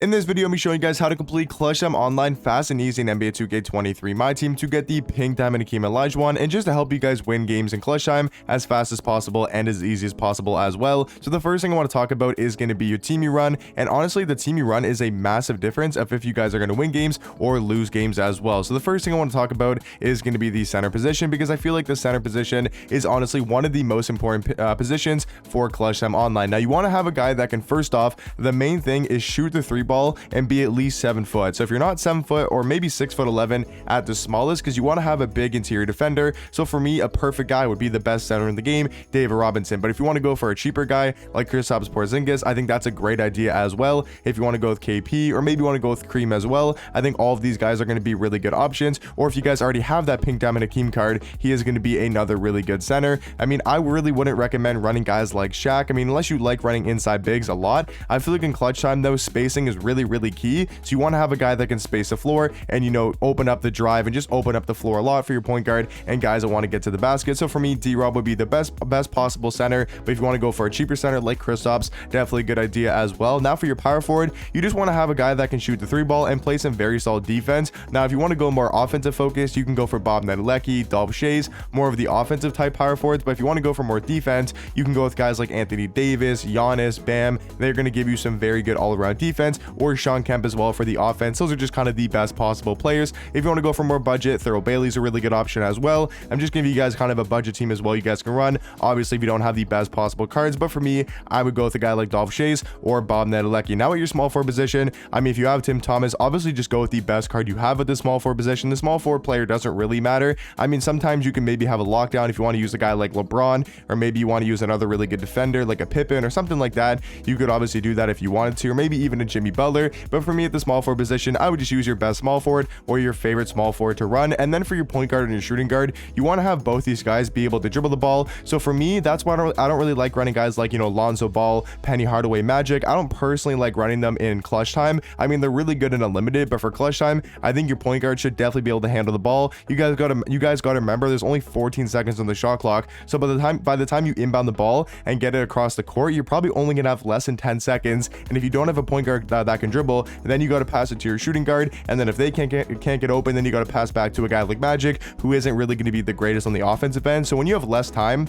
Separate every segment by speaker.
Speaker 1: In this video, I'm showing you guys how to complete Clutch Time Online fast and easy in NBA 2K23 Myteam to get the Pink Diamond Akeem Olajuwon, and just to help you guys win games in Clutch Time as fast as possible and as easy as possible as well. So the first thing I want to talk about is going to be your team you run, and honestly, the team you run is a massive difference of if you guys are going to win games or lose games as well. So the first thing I want to talk about is going to be the center position, because I feel like the center position is honestly one of the most important positions for Clutch Time Online. Now, you want to have a guy that can, first off, the main thing is shoot the three ball and be at least 7 foot. So if you're not 7 foot or maybe 6'11" at the smallest, because you want to have a big interior defender. So for me, a perfect guy would be the best center in the game, David Robinson. But if you want to go for a cheaper guy like Kristaps Porzingis, I think that's a great idea as well. If you want to go with KP, or maybe you want to go with Cream as well, I think all of these guys are going to be really good options. Or if you guys already have that Pink Diamond Akeem card, he is going to be another really good center. I mean, I really wouldn't recommend running guys like Shaq. I mean, unless you like running inside bigs a lot. I feel like in clutch time though, spacing is really key. So you want to have a guy that can space the floor and, you know, open up the drive and just open up the floor a lot for your point guard and guys that want to get to the basket. So for me, D-Rob would be the best possible center. But if you want to go for a cheaper center like Kristaps, definitely a good idea as well. Now for your power forward, you just want to have a guy that can shoot the three ball and play some very solid defense. Now if you want to go more offensive focused, you can go for Bob Nedelecki, Dolph Shays, more of the offensive type power forwards. But if you want to go for more defense, you can go with guys like Anthony Davis, Giannis, Bam. They're going to give you some very good all-around defense, or Sean Kemp as well for the offense. Those are just kind of the best possible players. If you want to go for more budget, Thurl Bailey's a really good option as well. I'm just giving you guys kind of a budget team as well you guys can run. Obviously, if you don't have the best possible cards, but for me, I would go with a guy like Dolph Shays or Bob Nedelecki. Now at your small forward position, I mean, if you have Tim Thomas, obviously just go with the best card you have at the small forward position. The small forward player doesn't really matter. I mean, sometimes you can maybe have a lockdown if you want to use a guy like LeBron, or maybe you want to use another really good defender like a Pippen or something like that. You could obviously do that if you wanted to, or maybe even a Jimmy Butler. But for me at the small forward position, I would just use your best small forward or your favorite small forward to run. And then for your point guard and your shooting guard, you want to have both these guys be able to dribble the ball. So for me, that's why I don't really like running guys like, you know, Lonzo Ball, Penny Hardaway, Magic. I don't personally like running them in clutch time. I mean, they're really good in unlimited, but for clutch time, I think your point guard should definitely be able to handle the ball. You guys got to remember there's only 14 seconds on the shot clock. So by the time you inbound the ball and get it across the court, you're probably only gonna have less than 10 seconds. And if you don't have a point guard that can dribble, then you got to pass it to your shooting guard. And then if they can't get open, then you got to pass back to a guy like Magic, who isn't really going to be the greatest on the offensive end. So when you have less time,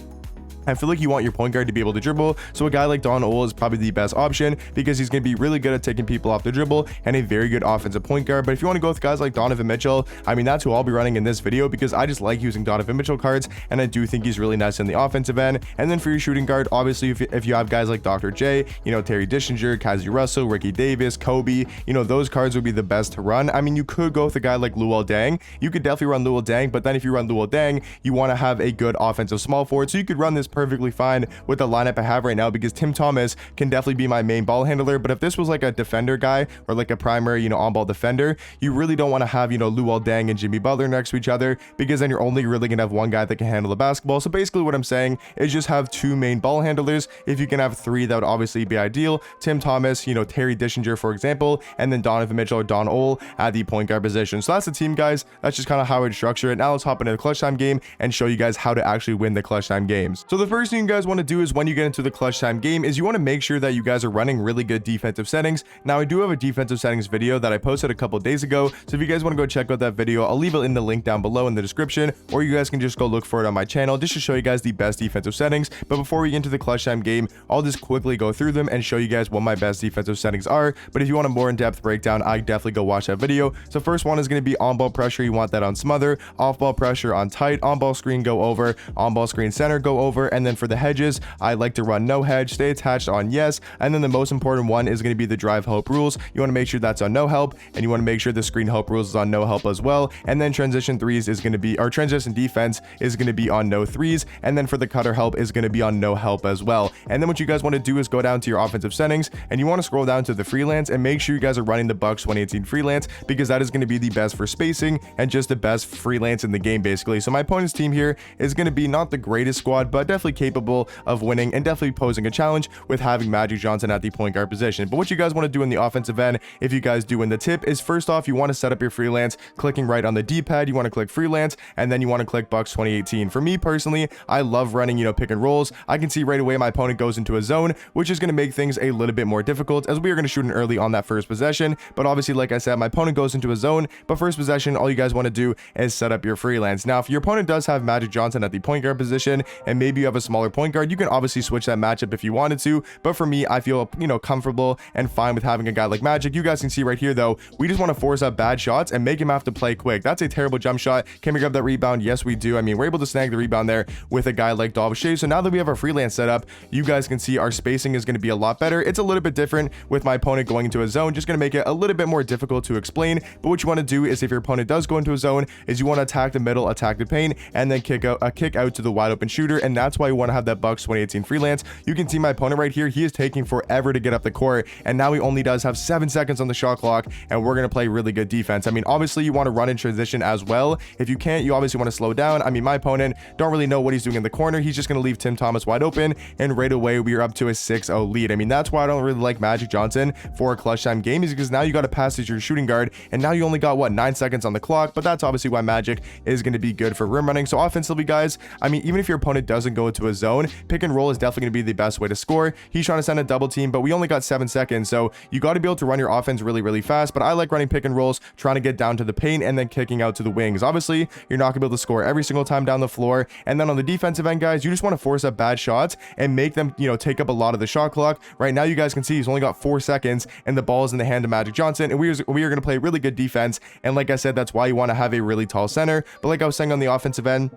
Speaker 1: I feel like you want your point guard to be able to dribble. So a guy like Don Ole is probably the best option, because he's going to be really good at taking people off the dribble and a very good offensive point guard. But if you want to go with guys like Donovan Mitchell, I mean, that's who I'll be running in this video, because I just like using Donovan Mitchell cards, and I do think he's really nice in the offensive end. And then for your shooting guard, obviously, if you have guys like Dr. J, you know, Terry Dischinger, Kazi Russell, Ricky Davis, Kobe, you know, those cards would be the best to run. I mean, you could go with a guy like Luol Deng. You could definitely run Luol Deng, but then if you run Luol Deng, you want to have a good offensive small forward. So you could run this perfectly fine with the lineup I have right now, because Tim Thomas can definitely be my main ball handler. But if this was like a defender guy, or like a primary, you know, on-ball defender, you really don't want to have, you know, Luol Deng and Jimmy Butler next to each other, because then you're only really gonna have one guy that can handle the basketball. So basically what I'm saying is just have two main ball handlers. If you can have three, that would obviously be ideal. Tim Thomas, you know, Terry Dischinger, for example, and then Donovan Mitchell or Don Ole at the point guard position. So that's the team, guys. That's just kind of how I'd structure it. Now let's hop into the clutch time game and show you guys how to actually win the clutch time games. So the first thing you guys want to do is, when you get into the clutch time game, is you want to make sure that you guys are running really good defensive settings. Now I do have a defensive settings video that I posted a couple days ago, so if you guys want to go check out that video, I'll leave it in the link down below in the description, or you guys can just go look for it on my channel just to show you guys the best defensive settings. But before we get into the clutch time game, I'll just quickly go through them and show you guys what my best defensive settings are. But if you want a more in-depth breakdown, I definitely go watch that video. So first one is going to be on-ball pressure. You want that on smother, off-ball pressure on tight, on-ball screen go over, on-ball screen center go over. And then for the hedges, I like to run no hedge, stay attached on yes. And then the most important one is going to be the drive help rules. You want to make sure that's on no help, and you want to make sure the screen help rules is on no help as well. And then transition threes is going to be, or transition defense is going to be on no threes. And then for the cutter help is going to be on no help as well. And then what you guys want to do is go down to your offensive settings, and you want to scroll down to the freelance and make sure you guys are running the Bucks 2018 freelance, because that is going to be the best for spacing and just the best freelance in the game basically. So my opponent's team here is going to be not the greatest squad, but definitely definitely capable of winning and definitely posing a challenge with having Magic Johnson at the point guard position. But what you guys want to do in the offensive end, if you guys do win the tip, is first off, you want to set up your freelance, clicking right on the D-pad. You want to click freelance, and then you want to click Bucks 2018. For me personally, I love running, pick and rolls. I can see right away my opponent goes into a zone, which is going to make things a little bit more difficult, as we are going to shoot an early on that first possession. But obviously, like I said, my opponent goes into a zone, but first possession, all you guys want to do is set up your freelance. Now, if your opponent does have Magic Johnson at the point guard position, and maybe you have a smaller point guard, you can obviously switch that matchup if you wanted to. But for me, I feel, comfortable and fine with having a guy like Magic. You guys can see right here, though, we just want to force up bad shots and make him have to play quick. That's a terrible jump shot. Can we grab that rebound? Yes, we do. I mean, we're able to snag the rebound there with a guy like Shea. So now that we have our freelance set up, you guys can see our spacing is going to be a lot better. It's a little bit different with my opponent going into a zone, just going to make it a little bit more difficult to explain. But what you want to do is, if your opponent does go into a zone, is you want to attack the middle, attack the paint, and then kick out to the wide open shooter. And that's why you want to have that Bucks 2018 freelance. You can see my opponent right here. He is taking forever to get up the court, and now he only does have 7 seconds on the shot clock, and we're going to play really good defense. I mean, obviously you want to run in transition as well. If you can't, you obviously want to slow down. I mean, my opponent don't really know what he's doing in the corner. He's just going to leave Tim Thomas wide open, and right away we are up to a 6-0 lead. I mean, that's why I don't really like Magic Johnson for a clutch time game, is because now you got to pass to your shooting guard, and now you only got 9 seconds on the clock. But that's obviously why Magic is going to be good for rim running. So offensively, guys, I mean, even if your opponent doesn't go into a zone, pick and roll is definitely going to be the best way to score. He's trying to send a double team, but we only got 7 seconds, so you got to be able to run your offense really fast. But I like running pick and rolls, trying to get down to the paint and then kicking out to the wings. Obviously, you're not gonna be able to score every single time down the floor. And then on the defensive end, guys, you just want to force up bad shots and make them, take up a lot of the shot clock. Right now, you guys can see he's only got 4 seconds, and the ball is in the hand of Magic Johnson, and we are gonna play really good defense. And like I said, that's why you want to have a really tall center. But like I was saying on the offensive end,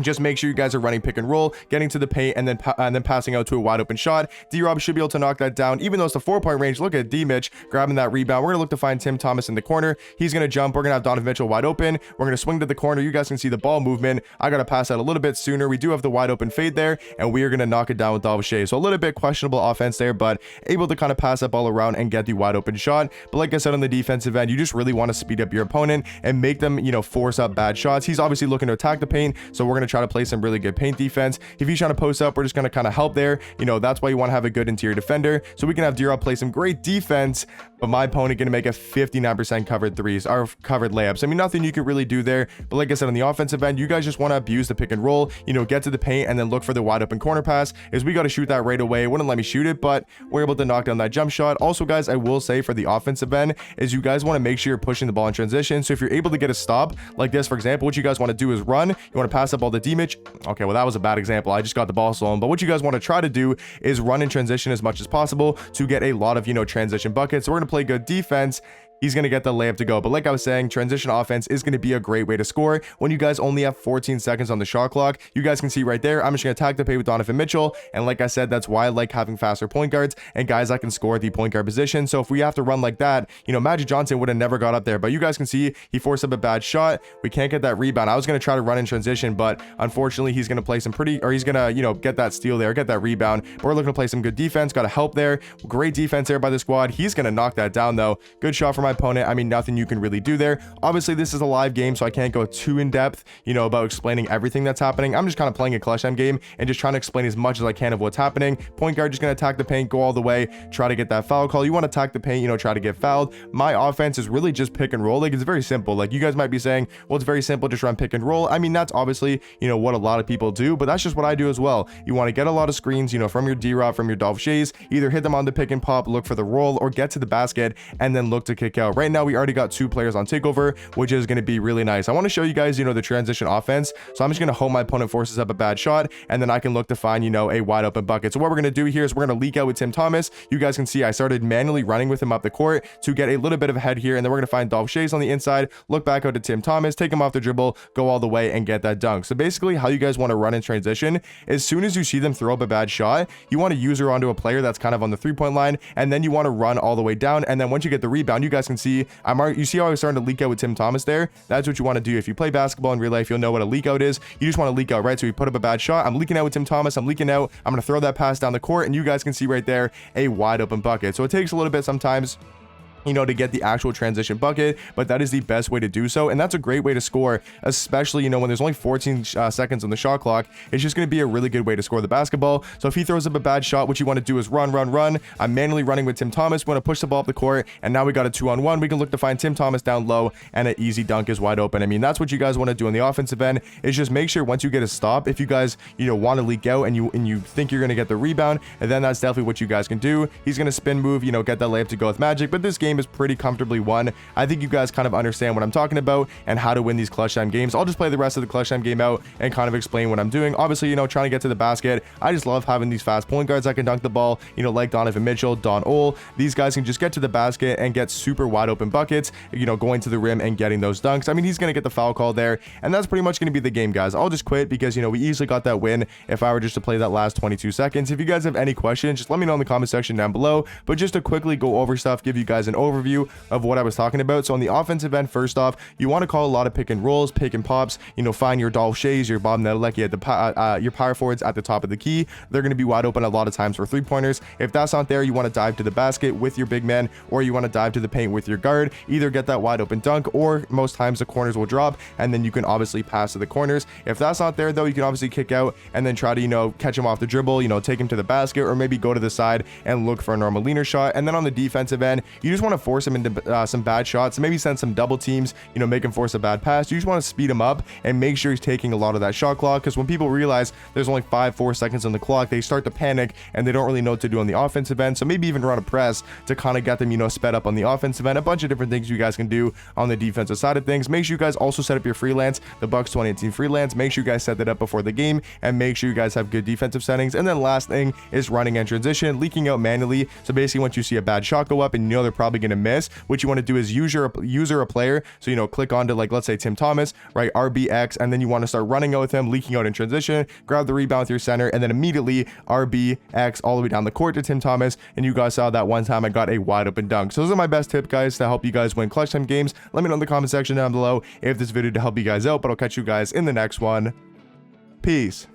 Speaker 1: just make sure you guys are running pick and roll, getting to the paint, and then passing out to a wide open shot. D-Rob should be able to knock that down, even though it's the 4-point range. Look at D-Mitch grabbing that rebound. We're going to look to find Tim Thomas in the corner. He's going to jump. We're going to have Donovan Mitchell wide open. We're going to swing to the corner. You guys can see the ball movement. I got to pass out a little bit sooner. We do have the wide open fade there, and we are going to knock it down with Shea. So a little bit questionable offense there, but able to kind of pass up all around and get the wide open shot. But like I said, on the defensive end, you just really want to speed up your opponent and make them, force up bad shots. He's obviously looking to attack the paint, so we're going to try to play some really good paint defense. If he's trying to post up, we're just going to kind of help there. That's why you want to have a good interior defender, so we can have D-Rob play some great defense, but my opponent going to make a 59% covered threes or covered layups. I mean, nothing you can really do there. But like I said, on the offensive end, you guys just want to abuse the pick and roll, get to the paint and then look for the wide open corner pass. Is we got to shoot that right away. It wouldn't let me shoot it, but we're able to knock down that jump shot. Also, guys, I will say for the offensive end is you guys want to make sure you're pushing the ball in transition. So if you're able to get a stop like this, for example, what you guys want to do is run. You want to pass up all the D-Mitch. Okay, well, that was a bad example. I just got the ball stolen. But what you guys want to try to do is run in transition as much as possible to get a lot of, transition buckets. So we're going to play good defense. He's going to get the layup to go. But like I was saying, transition offense is going to be a great way to score when you guys only have 14 seconds on the shot clock. You guys can see right there, I'm just going to attack the paint with Donovan Mitchell. And like I said, that's why I like having faster point guards and guys that can score at the point guard position. So if we have to run like that, Magic Johnson would have never got up there. But you guys can see he forced up a bad shot. We can't get that rebound. I was going to try to run in transition, but unfortunately, he's going to play some he's going to, get that steal there, get that rebound. But we're looking to play some good defense. Got to help there. Great defense there by the squad. He's going to knock that down, though. Good shot for my opponent. I mean, nothing you can really do there. Obviously, this is a live game, so I can't go too in depth, about explaining everything that's happening. I'm just kind of playing a clutch time game and just trying to explain as much as I can of what's happening. Point guard just going to attack the paint, go all the way, try to get that foul call. You want to attack the paint, try to get fouled. My offense is really just pick and roll. Like, it's very simple. Like, you guys might be saying, well, it's very simple, just run pick and roll. I mean, that's obviously, what a lot of people do, but that's just what I do as well. You want to get a lot of screens, from your D-Rob, from your Shea's, either hit them on the pick and pop, look for the roll, or get to the basket and then look to kick out. Right now, we already got 2 players on takeover, which is going to be really nice. I want to show you guys, the transition offense. So I'm just going to hope my opponent forces up a bad shot, and then I can look to find, a wide open bucket. So what we're going to do here is we're going to leak out with Tim Thomas. You guys can see I started manually running with him up the court to get a little bit of a head here, and then we're going to find Shea on the inside, look back out to Tim Thomas, take him off the dribble, go all the way and get that dunk. So basically how you guys want to run in transition, as soon as you see them throw up a bad shot, you want to use her onto a player that's kind of on the 3-point line, and then you want to run all the way down, and then once you get the rebound, you guys can see you see how I was starting to leak out with Tim Thomas there. That's what you want to do. If you play basketball in real life, you'll know what a leak out is. You just want to leak out, right? So we put up a bad shot. I'm leaking out with Tim Thomas. I'm leaking out. I'm going to throw that pass down the court, and you guys can see right there a wide open bucket. So it takes a little bit sometimes to get the actual transition bucket, but that is the best way to do so, and that's a great way to score, especially, when there's only 14 seconds on the shot clock. It's just going to be a really good way to score the basketball. So if he throws up a bad shot, what you want to do is run. I'm manually running with Tim Thomas. We want to push the ball up the court, and now we got a 2-on-1. We can look to find Tim Thomas down low, and an easy dunk is wide open. I mean, that's what you guys want to do on the offensive end, is just make sure once you get a stop, if you guys, want to leak out and you think you're going to get the rebound, and then that's definitely what you guys can do. He's going to spin move, get that layup to go with magic, but this game is pretty comfortably won. I think you guys kind of understand what I'm talking about and how to win these clutch time games. I'll just play the rest of the clutch time game out and kind of explain what I'm doing. Obviously, trying to get to the basket. I just love having these fast point guards that can dunk the ball, like Donovan Mitchell, Don Ole. These guys can just get to the basket and get super wide open buckets, going to the rim and getting those dunks. I mean, he's going to get the foul call there, and that's pretty much going to be the game, guys. I'll just quit because, we easily got that win if I were just to play that last 22 seconds. If you guys have any questions, just let me know in the comment section down below. But just to quickly go over stuff, give you guys an overview of what I was talking about. So on the offensive end, first off, you want to call a lot of pick and rolls, pick and pops, find your Dolph Shays, your Bob Nedelecki at your power forwards at the top of the key. They're going to be wide open a lot of times for 3-pointers. If that's not there, you want to dive to the basket with your big man, or you want to dive to the paint with your guard. Either get that wide open dunk, or most times the corners will drop, and then you can obviously pass to the corners. If that's not there though, you can obviously kick out and then try to, catch him off the dribble, take him to the basket, or maybe go to the side and look for a normal leaner shot. And then on the defensive end, you just want to force him into some bad shots, maybe send some double teams, make him force a bad pass. You just want to speed him up and make sure he's taking a lot of that shot clock, because when people realize there's only 4 seconds on the clock, they start to panic and they don't really know what to do on the offensive end. So maybe even run a press to kind of get them, sped up on the offensive end. A bunch of different things you guys can do on the defensive side of things. Make sure you guys also set up your freelance, the Bucks 2018 freelance. Make sure you guys set that up before the game, and make sure you guys have good defensive settings. And then last thing is running and transition, leaking out manually. So basically, once you see a bad shot go up and they're probably going to miss, what you want to do is user a player. So click onto, like, let's say Tim Thomas, right, RBX, and then you want to start running out with him, leaking out in transition, grab the rebound with your center, and then immediately RBX all the way down the court to Tim Thomas. And you guys saw that one time I got a wide open dunk. So those are my best tips, guys, to help you guys win clutch time games. Let me know in the comment section down below if this video to help you guys out, but I'll catch you guys in the next one. Peace.